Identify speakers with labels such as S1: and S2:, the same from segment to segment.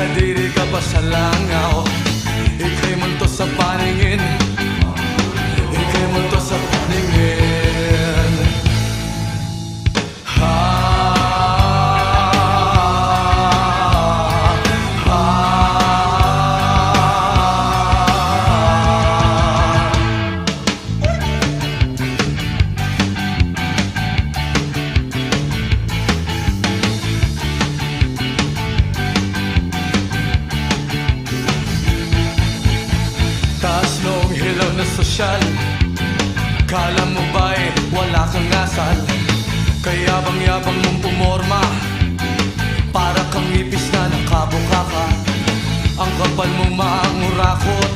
S1: kadiri ka pa sa langaw. Ika'y multo sa paningin, ika'y multo sa paningin. Taas noong hilaw na sosyal, kala mo ba'y wala kang asal? Kaya bang-yabang mong pumorma, para kang ipis na nakabukaka. Ang kapal mong maangurakot,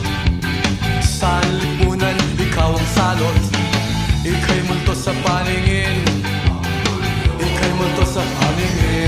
S1: sa lipunan ikaw ang salot. Ika'y multo sa paningin, ika'y multo sa paningin.